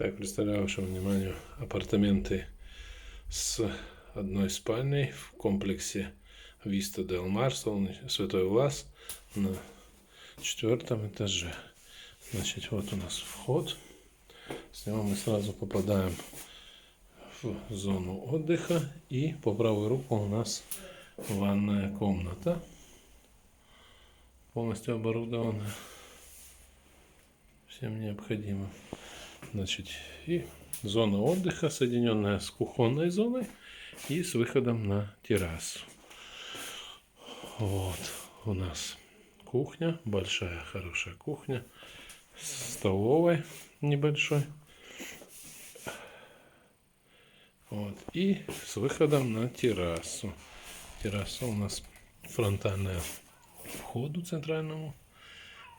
Так, представляю вашему вниманию апартаменты с одной спальней в комплексе Vista Del Mar, Святой Влас, на 4-м этаже. Значит, вот у нас вход. С него мы сразу попадаем в зону отдыха. И по правую руку у нас ванная комната, полностью оборудованная всем необходимым. Значит, и зона отдыха, соединенная с кухонной зоной и с выходом на террасу. Вот у нас кухня, большая хорошая кухня, с столовой небольшой. Вот, и с выходом на террасу. Терраса у нас фронтальная входу центральному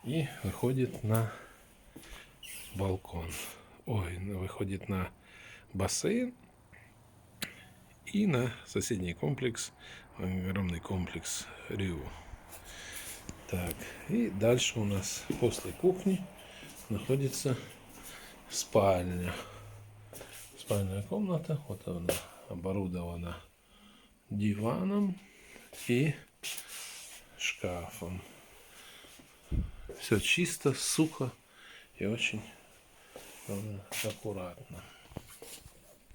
и выходит на балкон. Выходит на бассейн и на соседний комплекс, огромный комплекс Риу. Так, и дальше у нас после кухни находится спальня. Спальная комната, вот она оборудована диваном и шкафом. Все чисто, сухо и очень аккуратно.